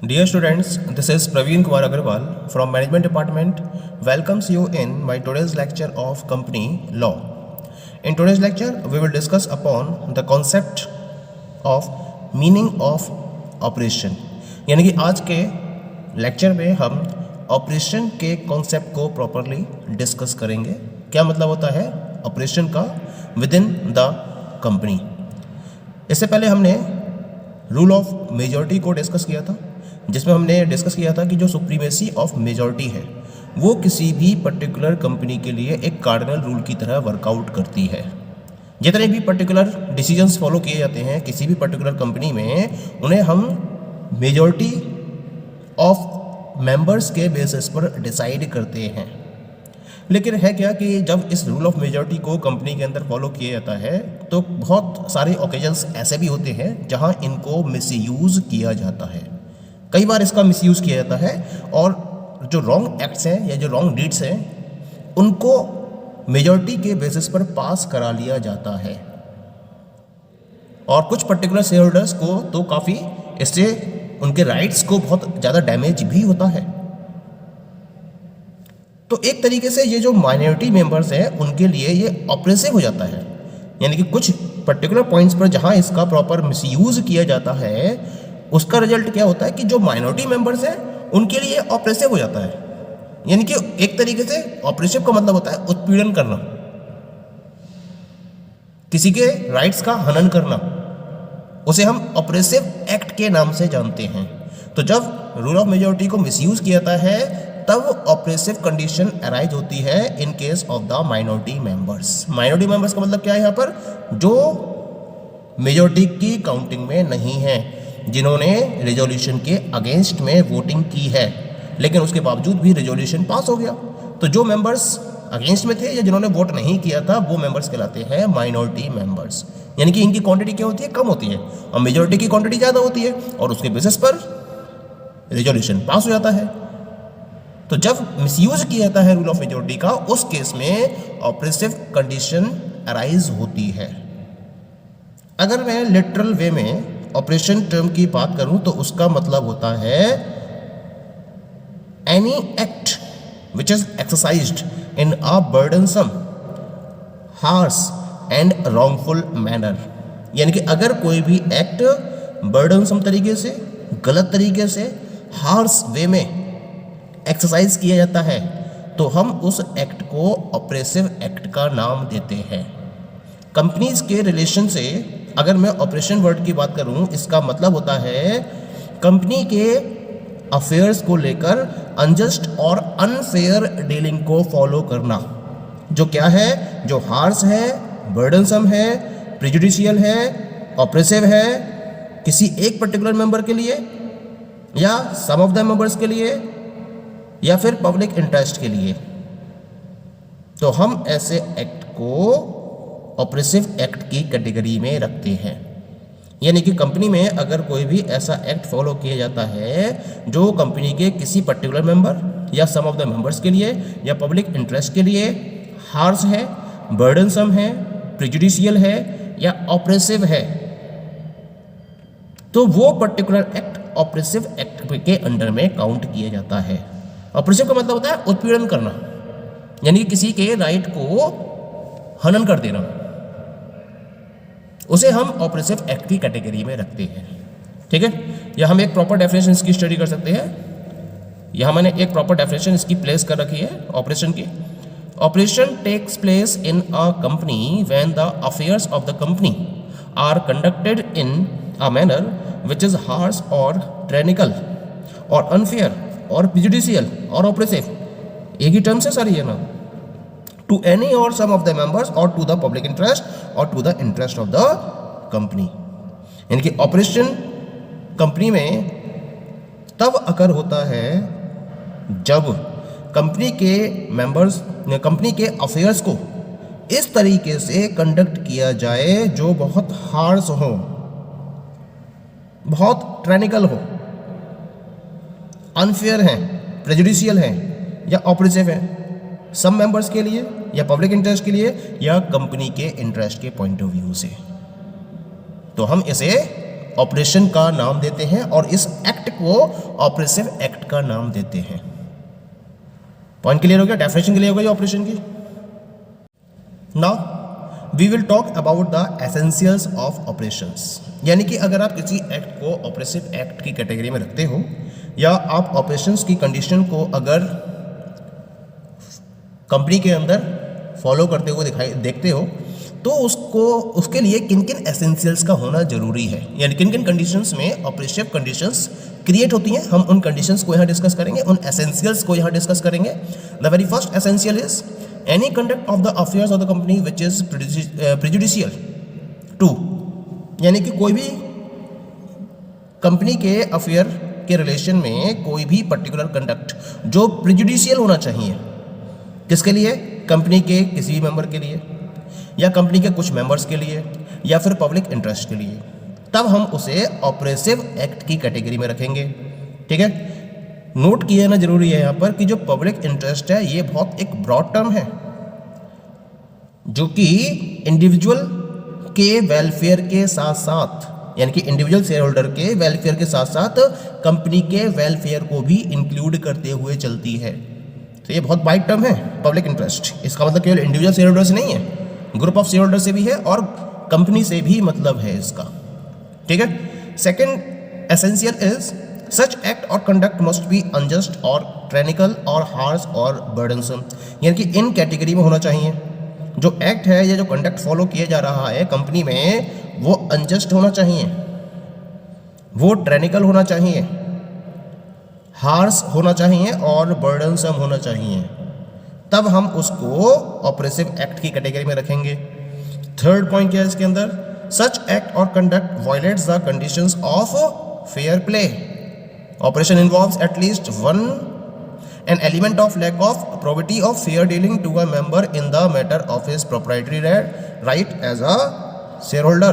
Dear students, this is Praveen Kumar Agarwal from Management Department. Welcomes you in my today's lecture of Company Law. In today's lecture, we will discuss upon the concept of meaning of operation. यानी कि आज के lecture में हम operation के concept को properly discuss करेंगे. क्या मतलब होता है ऑपरेशन का विद इन द कंपनी. इससे पहले हमने रूल ऑफ मेजॉरिटी को डिस्कस किया था, जिसमें हमने डिस्कस किया था कि जो सुप्रीमेसी ऑफ मेजॉरिटी है वो किसी भी पर्टिकुलर कंपनी के लिए एक कार्डिनल रूल की तरह वर्कआउट करती है. जितने भी पर्टिकुलर डिसीजंस फॉलो किए जाते हैं किसी भी पर्टिकुलर कंपनी में, उन्हें हम मेजॉरिटी ऑफ मेंबर्स के बेसिस पर डिसाइड करते हैं. लेकिन है क्या कि जब इस रूल ऑफ मेजॉरिटी को कंपनी के अंदर फॉलो किया जाता है तो बहुत सारे ओकेजन्स ऐसे भी होते हैं जहां इनको मिसयूज़ किया जाता है. कई बार इसका मिसयूज़ किया जाता है और जो रॉन्ग एक्ट्स हैं या जो रॉन्ग डीड्स हैं उनको मेजॉरिटी के बेसिस पर पास करा लिया जाता है. और कुछ पर्टिकुलर शेयर होल्डर्स को तो काफ़ी इससे उनके राइट्स को बहुत ज़्यादा डैमेज भी होता है. तो एक तरीके से ये जो माइनॉरिटी मेंबर्स हैं उनके लिए ये ऑपरेसिव हो जाता है. यानी कि कुछ पर्टिकुलर पॉइंट्स पर जहां इसका प्रॉपर मिसयूज़ किया जाता है उसका रिजल्ट क्या होता है कि जो माइनॉरिटी मेंबर्स हैं उनके लिए ऑपरेसिव हो जाता है. यानी कि एक तरीके से ऑपरेसिव का मतलब होता है उत्पीड़न करना, किसी के राइट्स का हनन करना. उसे हम ऑपरेसिव एक्ट के नाम से जानते हैं. तो जब रूल ऑफ मेजॉरिटी को मिसयूज किया जाता है तब ऑपरेसिव कंडीशन अराइज होती है in case of the minority members. Minority members का मतलब क्या है यहाँ पर, जो मेजॉरिटी की काउंटिंग में नहीं है, जिन्होंने रेजोल्यूशन के अगेंस्ट में वोटिंग की है लेकिन उसके बावजूद भी रेजोल्यूशन पास हो गया. तो जो मेंबर्स अगेंस्ट में थे या जिन्होंने वोट नहीं किया था वो मेंबर्स कहलाते हैं माइनॉरिटी मेंबर्स. यानी कि इनकी क्वांटिटी क्या होती है, कम होती है, और मेजॉरिटी की क्वांटिटी ज़्यादा होती है और उसके बेसिस पर रेजोल्यूशन पास हो जाता है. तो जब मिसयूज किया जाता है रूल ऑफ मेजॉरिटी का उस केस में ऑपरेसिव कंडीशन अराइज होती है. अगर मैं लिटरल वे में ऑपरेशन टर्म की बात करूं तो उसका मतलब होता है any act which is exercised in a burdensome, harsh and wrongful manner. यानी कि अगर कोई भी एक्ट बर्डनसम तरीके से, गलत तरीके से, हार्श वे में एक्सरसाइज किया जाता है तो हम उस एक्ट को ऑपरेसिव एक्ट का नाम देते हैं. कंपनीज के रिलेशन से अगर मैं ऑपरेशन वर्ड की बात करूं, इसका मतलब होता है कंपनी के अफेयर्स को लेकर अनजस्ट और अनफेयर डीलिंग को फॉलो करना. जो क्या है, जो हार्श है, बर्डनसम है, प्रेजुडिशियल है, ऑपरेसिव है किसी एक पर्टिकुलर मेंबर के लिए या सम ऑफ द मेंबर्स के लिए या फिर पब्लिक इंटरेस्ट के लिए. तो हम ऐसे एक्ट को ऑपरेसिव एक्ट की कैटेगरी में रखते हैं. यानी कि कंपनी में अगर कोई भी ऐसा एक्ट फॉलो किया जाता है जो कंपनी के किसी पर्टिकुलर मेंबर या सम ऑफ द मेंबर्स के लिए या पब्लिक इंटरेस्ट के लिए हार्श है, बर्डनसम है, प्रेजुडिशियल है या ऑपरेसिव है, तो वो पर्टिकुलर एक्ट ऑपरेसिव एक्ट के अंडर में काउंट किया जाता है. ऑपरेसिव का मतलब होता है उत्पीड़न करना, यानी कि किसी के राइट को हनन कर देना. उसे हम ऑपरेसिव एक्ट की कैटेगरी में रखते हैं. ठीक है, या हम एक प्रॉपर डेफिनेशन इसकी स्टडी कर सकते हैं. यहाँ मैंने एक प्रॉपर डेफिनेशन इसकी प्लेस कर रखी है ऑपरेशन की. Operation takes place in a company when the affairs of the company are conducted in a manner which is harsh or tyrannical और अनफेयर और प्रेजुडिशियल और ऑपरेसिव. एक ही टर्म से सारी है ना. To any or some of the members or to the public interest or to the interest of the company. यानी कि ऑपरेशन कंपनी में तब अकर होता है जब कंपनी के मेंबर्स, कंपनी के अफेयर्स को इस तरीके से कंडक्ट किया जाए जो बहुत हार्श हो, बहुत टायरेनिकल हो, अनफेयर है, प्रेजुडिशियल है या ऑपरेसिव है सब मेंबर्स के लिए या पब्लिक इंटरेस्ट के लिए या कंपनी के इंटरेस्ट के पॉइंट ऑफ व्यू से. तो हम इसे ऑपरेशन का नाम देते हैं और इस एक्ट को ऑपरेसिव एक्ट का नाम देते हैं। पॉइंट क्लियर हो गया, डेफिनेशन क्लियर हो गई ऑपरेशन की। Now we will talk about the essentials of operations, यानी कि अगर आप किसी एक्ट को ऑपरेसिव एक्ट की कैटेगरी में रखते हो या आप ऑपरेशंस की कंडीशन को अगर कंपनी के अंदर फॉलो करते हुए देखते हो तो उसके लिए किन किन एसेंशियल्स का होना जरूरी है, यानी किन किन कंडीशंस में ऑपरेटिव कंडीशंस क्रिएट होती हैं, हम उन कंडीशंस को यहाँ डिस्कस करेंगे, उन एसेंशियल्स को यहाँ डिस्कस करेंगे। The very first essential is any conduct of the affairs of the company which is prejudicial to, यानी कि कोई भी कंपनी के अफेयर के रिलेशन में कोई भी पर्टिकुलर कंडक्ट जो प्रेजुडिशियल होना चाहिए, किसके लिए, कंपनी के किसी भी मेंबर के लिए या कंपनी के कुछ मेंबर्स के लिए या फिर पब्लिक इंटरेस्ट के लिए, तब हम उसे ऑपरेसिव एक्ट की कैटेगरी में रखेंगे। ठीक है, नोट किया ना जरूरी है यहाँ पर कि जो पब्लिक इंटरेस्ट है ये बहुत एक ब्रॉड टर्म है जो कि इंडिविजुअल के वेलफेयर के साथ साथ, यानी कि इंडिविजुअल शेयर होल्डर के वेलफेयर के साथ साथ कंपनी के वेलफेयर को भी इंक्लूड करते हुए चलती है। तो ये बहुत वाइड टर्म है पब्लिक इंटरेस्ट, इसका मतलब केवल इंडिविजुअल शेयर होल्डर से नहीं है, ग्रुप ऑफ शेयर होल्डर से भी है और कंपनी से भी मतलब है इसका। ठीक है, second essential is such act और कंडक्ट मस्ट बी अनजस्ट और ट्रेनिकल और हार्श और बर्डनसम, यानी कि इन कैटेगरी में होना चाहिए। जो एक्ट है या जो कंडक्ट फॉलो किया जा रहा है कंपनी में वो अनजस्ट होना चाहिए, वो ट्रेनिकल होना चाहिए, हार्श होना चाहिए और बर्डनसम होना चाहिए, तब हम उसको ऑपरेसिव एक्ट की कैटेगरी में रखेंगे। थर्ड पॉइंट क्या है इसके अंदर, सच एक्ट और conduct violets the conditions of fair play, operation involves at least an element of lack of probity of fair dealing to a member in the matter of his proprietary right as a shareholder,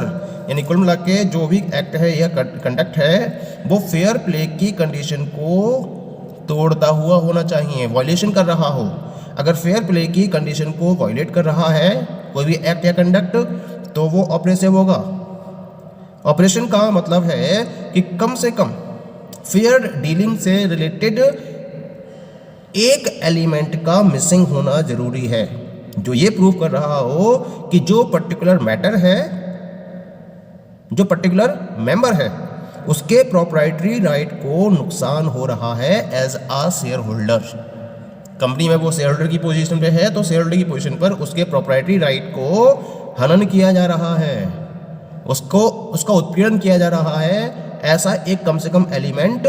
यानी कुल मिला के जो भी act है या conduct है वो फेयर प्ले की कंडीशन को तोड़ता हुआ होना चाहिए, वायलेशन कर रहा हो। अगर फेयर प्ले की कंडीशन को वायलेट कर रहा है कोई भी एक्ट या कंडक्ट तो वो ऑपरेसिव होगा। ऑपरेशन का मतलब है कि कम से कम फेयर डीलिंग से रिलेटेड एक एलिमेंट का मिसिंग होना जरूरी है जो ये प्रूव कर रहा हो कि जो पर्टिकुलर मैटर है, जो पर्टिकुलर मेंबर है उसके प्रोप्राइटरी राइट को नुकसान हो रहा है एज आ शेयर होल्डर। कंपनी में वो शेयर होल्डर की पोजीशन पे है तो शेयर होल्डर की पोजीशन पर उसके प्रोप्राइटरी राइट को हनन किया जा रहा है, उसका उत्पीड़न किया जा रहा है, ऐसा एक कम से कम एलिमेंट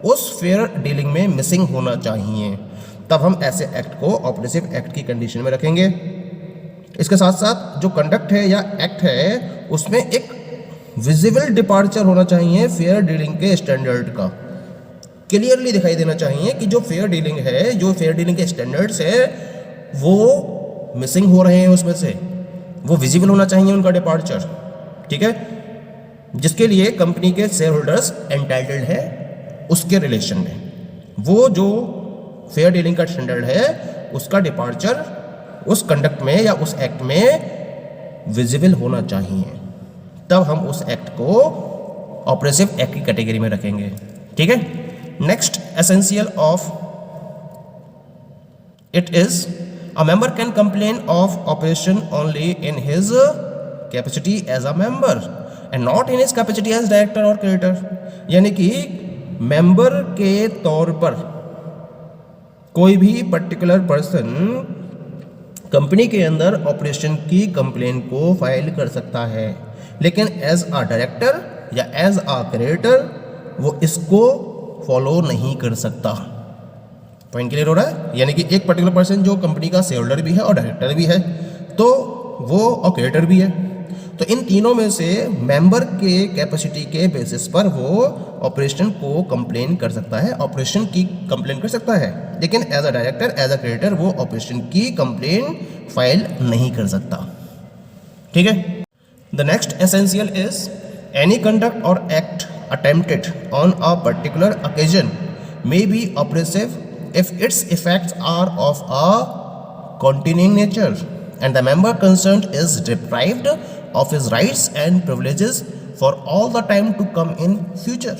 उस फेयर डीलिंग में मिसिंग होना चाहिए, तब हम ऐसे एक्ट को ऑपरेसिव एक्ट की कंडीशन में रखेंगे। इसके साथ साथ जो कंडक्ट है या एक्ट है उसमें एक विजिबल डिपार्चर होना चाहिए फेयर डीलिंग के स्टैंडर्ड का, क्लियरली दिखाई देना चाहिए कि जो फेयर डीलिंग है, जो फेयर डीलिंग के स्टैंडर्ड्स है वो मिसिंग हो रहे हैं, उसमें से वो विजिबल होना चाहिए उनका डिपार्चर। ठीक है, जिसके लिए कंपनी के शेयर होल्डर्स एंटाइटल्ड है उसके रिलेशन में, वो जो फेयर डीलिंग का स्टैंडर्ड है उसका डिपार्चर उस कंडक्ट में या उस एक्ट में विजिबल होना चाहिए, तब हम उस एक्ट को ऑपरेसिव एक्ट की कैटेगरी में रखेंगे। ठीक है, next essential of it is a member can complain of operation only in his capacity as a member and not in his capacity as director or creator, यानी कि member के तौर पर कोई भी पर्टिकुलर पर्सन कंपनी के अंदर operation की कंप्लेन को फाइल कर सकता है, लेकिन एज अ डायरेक्टर या एज अ क्रिएटर वो इसको फॉलो नहीं कर सकता। पॉइंट क्लियर हो रहा है, यानी कि एक पर्टिकुलर पर्सन जो कंपनी का शेयर होल्डर भी है और डायरेक्टर भी है तो वो और क्रिएटर भी है, तो इन तीनों में से मेंबर के कैपेसिटी के बेसिस पर वो ऑपरेशन को कंप्लेन कर सकता है, ऑपरेशन की कंप्लेन कर सकता है, लेकिन as a director as a creator वो ऑपरेशन की कंप्लेन फाइल नहीं कर सकता। ठीक है, the next essential is any conduct or act attempted on a particular occasion may be oppressive if its effects are of a continuing nature and the member concerned is deprived of his rights and privileges for all the time to come in future.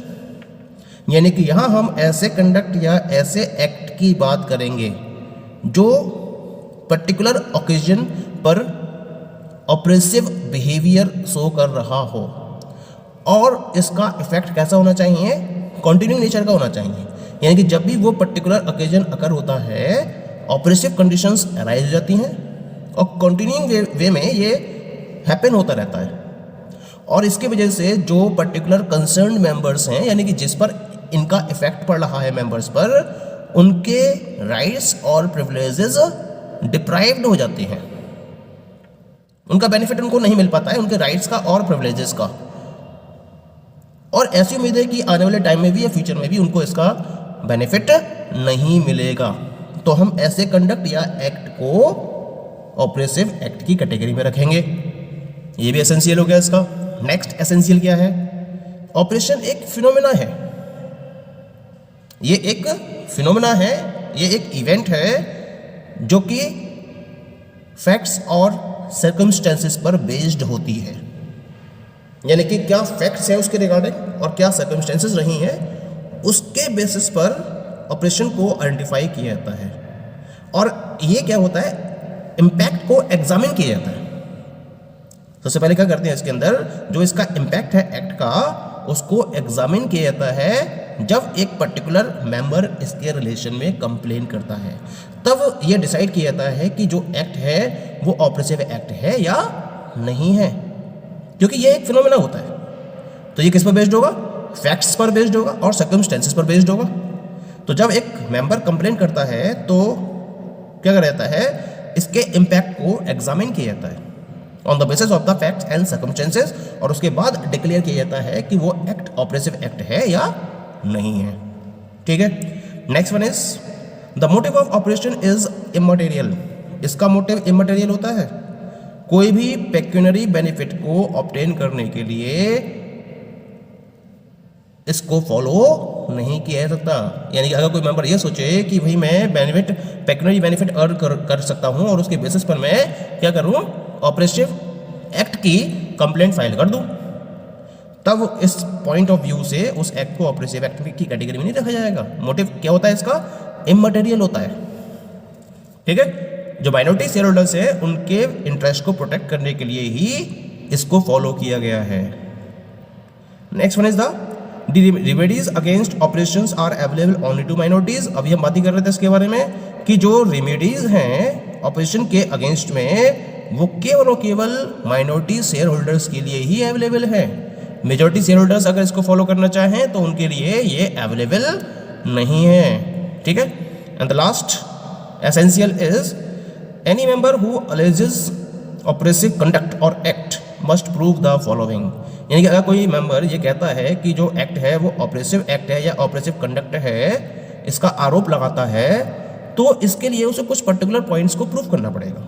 यानी कि यहाँ हम ऐसे conduct या ऐसे act की बात करेंगे जो पर्टिकुलर ओकेजन पर ऑपरेसिव बिहेवियर शो कर रहा हो, और इसका इफेक्ट कैसा होना चाहिए, कंटिन्यूइंग नेचर का होना चाहिए। यानी कि जब भी वो पर्टिकुलर ओकेजन अकर होता है, ऑपरेसिव कंडीशंस अराइज हो जाती हैं और कंटिन्यूइंग वे में ये हैपन होता रहता है, और इसकी वजह से जो पर्टिकुलर कंसर्न्ड मेंबर्स हैं, यानी कि जिस पर इनका इफेक्ट पड़ रहा है मेंबर्स पर, उनके राइट्स और प्रिविलेजेस डिप्राइव्ड हो जाते हैं, उनका बेनिफिट उनको नहीं मिल पाता है, उनके राइट्स का और प्रिविलेजेस का। और ऐसी उम्मीद है कि आने वाले टाइम में भी या फ्यूचर में भी उनको इसका बेनिफिट नहीं मिलेगा। तो हम ऐसे कंडक्ट या एक्ट को ऑपरेसिव एक्ट की कैटेगरी में रखेंगे। ये भी एसेंशियल हो गया इसका। नेक्स्ट एसेंशियल क्या है? ऑपरेशन एक फिनोमेना है, ये एक फिनोमेना है, ये एक इवेंट है जो कि फैक्ट्स और सर्कमस्टेंसेस पर बेस्ड होती है। यानी कि क्या फैक्ट्स है उसके रिगार्डिंग और क्या सर्कमस्टेंसेस रही हैं, उसके बेसिस पर ऑपरेशन को आइडेंटिफाई किया जाता है। और ये क्या होता है, इम्पैक्ट को एग्जामिन किया जाता है। सबसे पहले क्या करते हैं, इसके अंदर जो इसका इम्पैक्ट है एक्ट का, उसको एग्जामिन किया जाता है। जब एक पर्टिकुलर मेंबर इसके रिलेशन में कंप्लेन करता है, तब ये डिसाइड किया जाता है कि जो एक्ट है वो ऑपरेसिव एक्ट है या नहीं है, क्योंकि ये एक फिनोमेना होता है। तो ये किस पर बेस्ड होगा? फैक्ट्स पर बेस्ड होगा और सर्कमस्टेंसेस पर बेस्ड होगा। तो जब एक मेंबर कंप्लेन करता है तो क्या करा जाता है, इसके इम्पैक्ट को एग्जामिन किया जाता है on the basis of the facts and circumstances, और उसके बाद डिक्लेयर किया जाता है कि वो एक्ट ऑपरेसिव एक्ट है या नहीं है। ठीक है। Next one is the motive of operation is immaterial. इसका मोटिव इमटेरियल होता है। कोई भी पेक्यूनरी बेनिफिट को ऑब्टेन करने के लिए इसको फॉलो नहीं किया जा सकता। यानी कि अगर कोई मेंबर ये सोचे कि भाई मैं पेक्यूनरी बेनिफिट अर्न कर सकता हूं और उसके बेसिस पर मैं क्या करूं, ऑपरेसिव एक्ट की कंप्लेंट फाइल कर दूं, तब इस पॉइंट ऑफ व्यू से उस एक्ट को ऑपरेसिव एक्ट की कैटेगरी में नहीं रखा जाएगा। मोटिव क्या होता है इसका? इमटेरियल होता है। ठीक है। जो माइनॉरिटी शेयर होल्डर्स है उनके इंटरेस्ट को प्रोटेक्ट करने के लिए ही इसको फॉलो किया गया है। Next one is the remedies against operations are available only to minorities. अभी हम बात ही कर रहे थे इसके बारे में कि जो रेमेडीज हैं ऑपरेशन के अगेंस्ट में, वो केवल और केवल माइनॉरिटी शेयर होल्डर्स के लिए ही अवेलेबल है। मेजॉरिटी शेयर होल्डर्स अगर इसको फॉलो करना चाहें तो उनके लिए ये अवेलेबल नहीं है। ठीक है। And the last essential is any member who alleges oppressive conduct or act must prove the following. यानी कि अगर कोई मेंबर ये कहता है कि जो एक्ट है वो ऑपरेसिव एक्ट है या ऑपरेसिव कंडक्ट है, इसका आरोप लगाता है, तो इसके लिए उसे कुछ पर्टिकुलर पॉइंट्स को प्रूव करना पड़ेगा।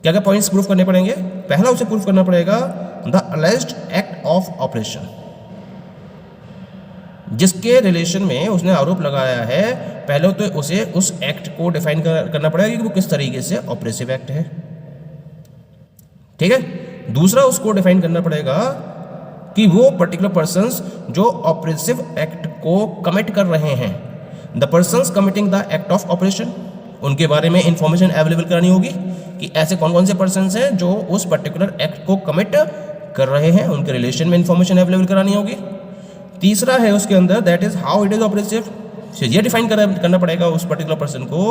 क्या क्या पॉइंट्स प्रूव करने पड़ेंगे? पहला उसे प्रूव करना पड़ेगा the alleged act of operation, जिसके रिलेशन में उसने आरोप लगाया है। पहले तो उसे उस एक्ट को डिफाइन करना पड़ेगा कि वो किस तरीके से ऑपरेसिव एक्ट है। ठीक है। दूसरा उसको डिफाइन करना पड़ेगा कि वो पर्टिकुलर पर्सन्स जो ऑपरेसिव एक्ट को कमिट कर रहे हैं, the persons committing the act of operation, उनके बारे में इंफॉर्मेशन अवेलेबल करानी होगी कि ऐसे कौन कौन से पर्सन्स हैं जो उस पर्टिकुलर एक्ट को कमिट कर रहे हैं, उनके रिलेशन में इंफॉर्मेशन अवेलेबल करानी होगी। तीसरा है उसके अंदर that is how it is oppressive. ये डिफाइन करना पड़ेगा उस पर्टिकुलर पर्सन को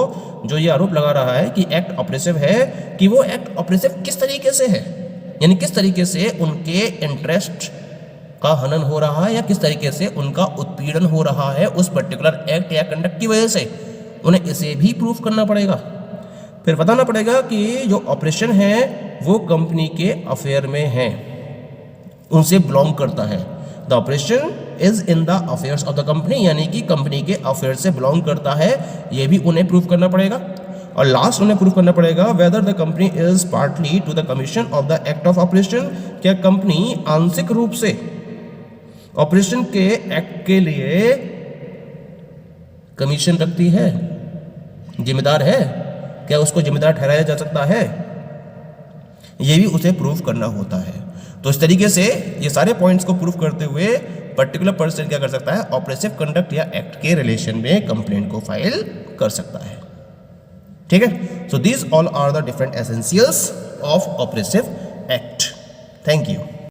जो ये आरोप लगा रहा है कि एक्ट ऑपरेसिव है, कि वो एक्ट ऑपरेसिव किस तरीके से है, यानी किस तरीके से उनके इंटरेस्ट का हनन हो रहा है या किस तरीके से उनका उत्पीड़न हो रहा है उस पर्टिकुलर एक्ट या कंडक्ट की वजह से। उन्हें इसे भी प्रूफ करना पड़ेगा। फिर बताना पड़ेगा कि जो ऑपरेशन है वो कंपनी के अफेयर में है, उनसे बिलोंग करता है। The operation is in the affairs of the company, यानी कि कंपनी के अफेयर से बिलोंग करता है, ये भी उन्हें प्रूफ करना पड़ेगा। और लास्ट उन्हें प्रूफ करना पड़ेगा whether the company is partly to the commission of the act of operation, क्या कंपनी आंशिक रूप से ऑपरेशन के एक्ट के लिए कमीशन रखती है, जिम्मेदार है, क्या उसको जिम्मेदार ठहराया जा सकता है, ये भी उसे प्रूफ करना होता है। तो इस तरीके से ये सारे पॉइंट्स को प्रूव करते हुए पर्टिकुलर पर्सन क्या कर सकता है, ऑपरेसिव कंडक्ट या एक्ट के रिलेशन में कंप्लेंट को फाइल कर सकता है। ठीक है, so these all are the different essentials of oppressive act. Thank you.